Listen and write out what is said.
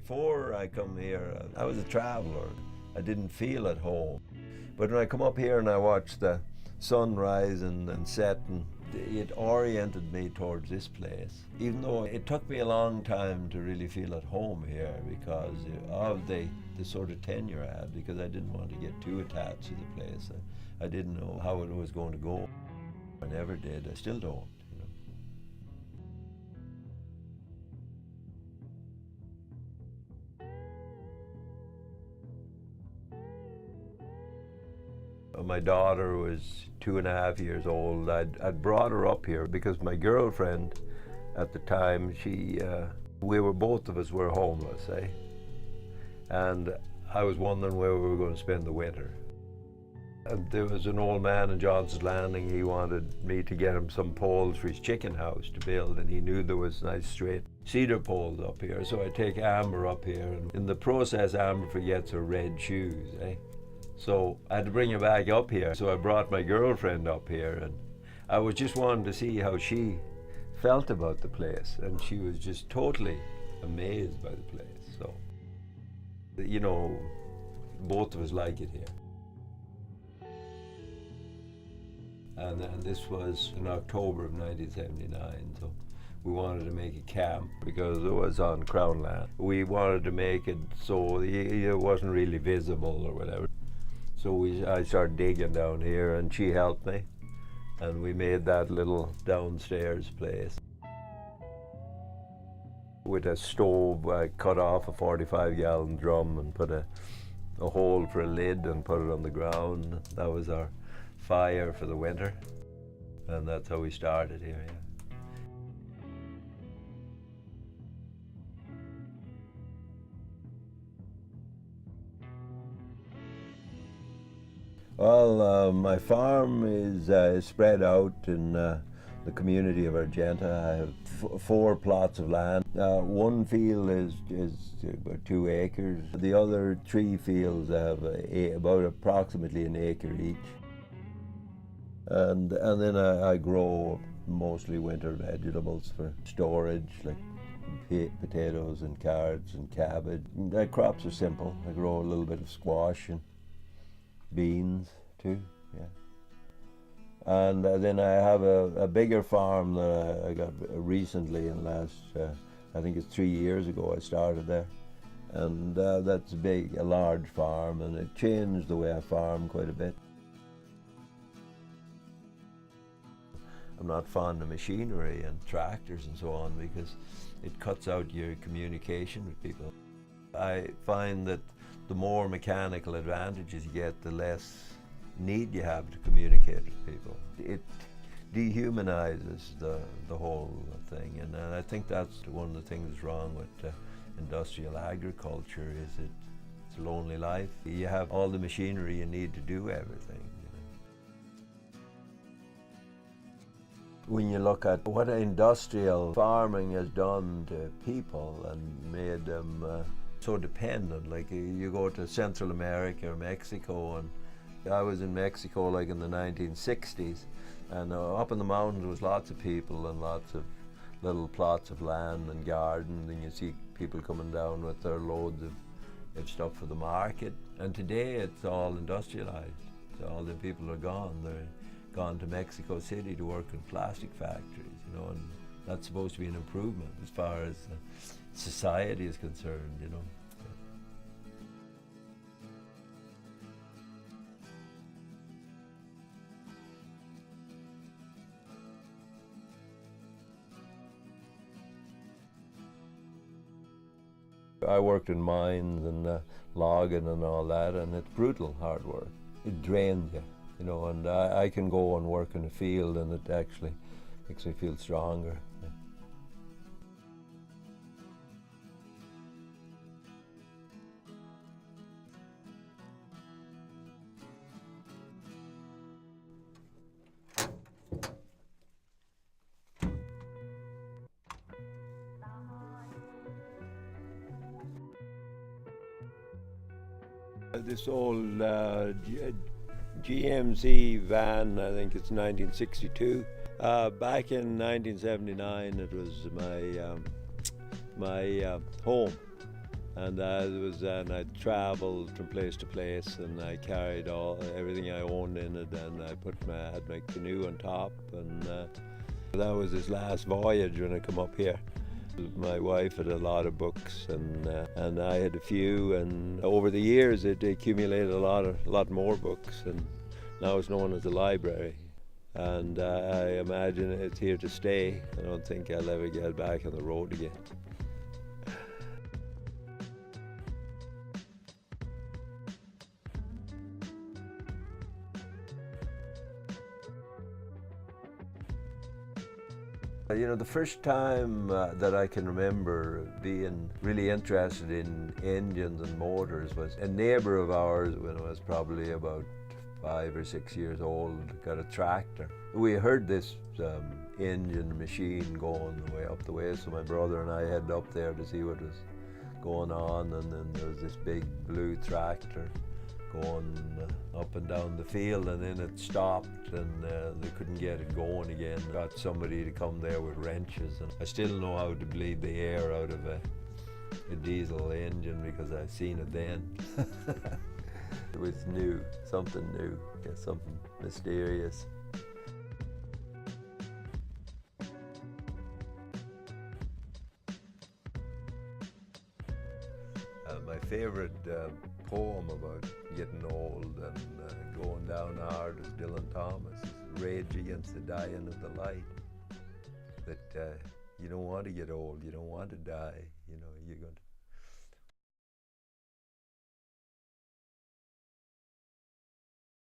Before I come here, I was a traveller. I didn't feel at home. But when I come up here and I watch the sun rise and set, and it oriented me towards this place. Even though it took me a long time to really feel at home here because of the sort of tenure I had, because I didn't want to get too attached to the place. I didn't know how it was going to go. I never did. I still don't. My daughter was 2.5 years old. I'd brought her up here because my girlfriend at the time, both of us were homeless, eh? And I was wondering where we were going to spend the winter. And there was an old man in Johnson's Landing. He wanted me to get him some poles for his chicken house to build, and he knew there was nice straight cedar poles up here. So I take Amber up here, and in the process, Amber forgets her red shoes, eh? So I had to bring her back up here. So I brought my girlfriend up here, and I was just wanting to see how she felt about the place, and she was just totally amazed by the place. So, you know, both of us like it here. And then this was in October of 1979, so we wanted to make a camp because it was on Crown land. We wanted to make it so it wasn't really visible or whatever. So I started digging down here, and she helped me, and we made that little downstairs place. With a stove, I cut off a 45-gallon drum and put a hole for a lid and put it on the ground. That was our fire for the winter, and that's how we started here. Yeah. Well, my farm is spread out in the community of Argenta. I have 4 plots of land. One field is about 2 acres. The other 3 fields have about approximately an acre each. And then I grow mostly winter vegetables for storage, like potatoes and carrots and cabbage. The crops are simple. I grow a little bit of squash and beans too, yeah. And then I have a bigger farm that I got recently in last, I think it's 3 years ago I started there. And that's a large farm, and it changed the way I farm quite a bit. I'm not fond of machinery and tractors and so on because it cuts out your communication with people. I find that the more mechanical advantages you get, the less need you have to communicate with people. It dehumanizes the whole thing, and I think that's one of the things wrong with industrial agriculture is it's a lonely life. You have all the machinery you need to do everything. When you look at what industrial farming has done to people and made them so dependent, like you go to Central America or Mexico, and I was in Mexico like in the 1960s, and up in the mountains there was lots of people and lots of little plots of land and gardens, and you see people coming down with their loads of stuff for the market. And today it's all industrialized. So all the people are gone. They're gone to Mexico City to work in plastic factories, you know, and that's supposed to be an improvement as far as society is concerned, you know. I worked in mines and logging and all that, and it's brutal hard work. It drains you, you know, and I can go and work in the field, and it actually makes me feel stronger. This old GMC van, I think it's 1962. Back in 1979, it was my home. And I travelled from place to place, and I carried everything I owned in it, and I had my canoe on top, and that was his last voyage when I come up here. My wife had a lot of books, and I had a few, and over the years it accumulated a lot more books, and now it's known as the library. And I imagine it's here to stay. I don't think I'll ever get back on the road again. You know, the first time that I can remember being really interested in engines and motors was a neighbour of ours, when I was probably about 5 or 6 years old, got a tractor. We heard this engine machine going way up the way, so my brother and I headed up there to see what was going on, and then there was this big blue tractor going up and down the field, and then it stopped, and they couldn't get it going again. Got somebody to come there with wrenches, and I still know how to bleed the air out of a diesel engine because I've seen it then. It was new, something new, yeah, something mysterious. My favourite poem about getting old and going down hard is Dylan Thomas' Rage Against the Dying of the Light. That you don't want to get old, you don't want to die, you know, you're going to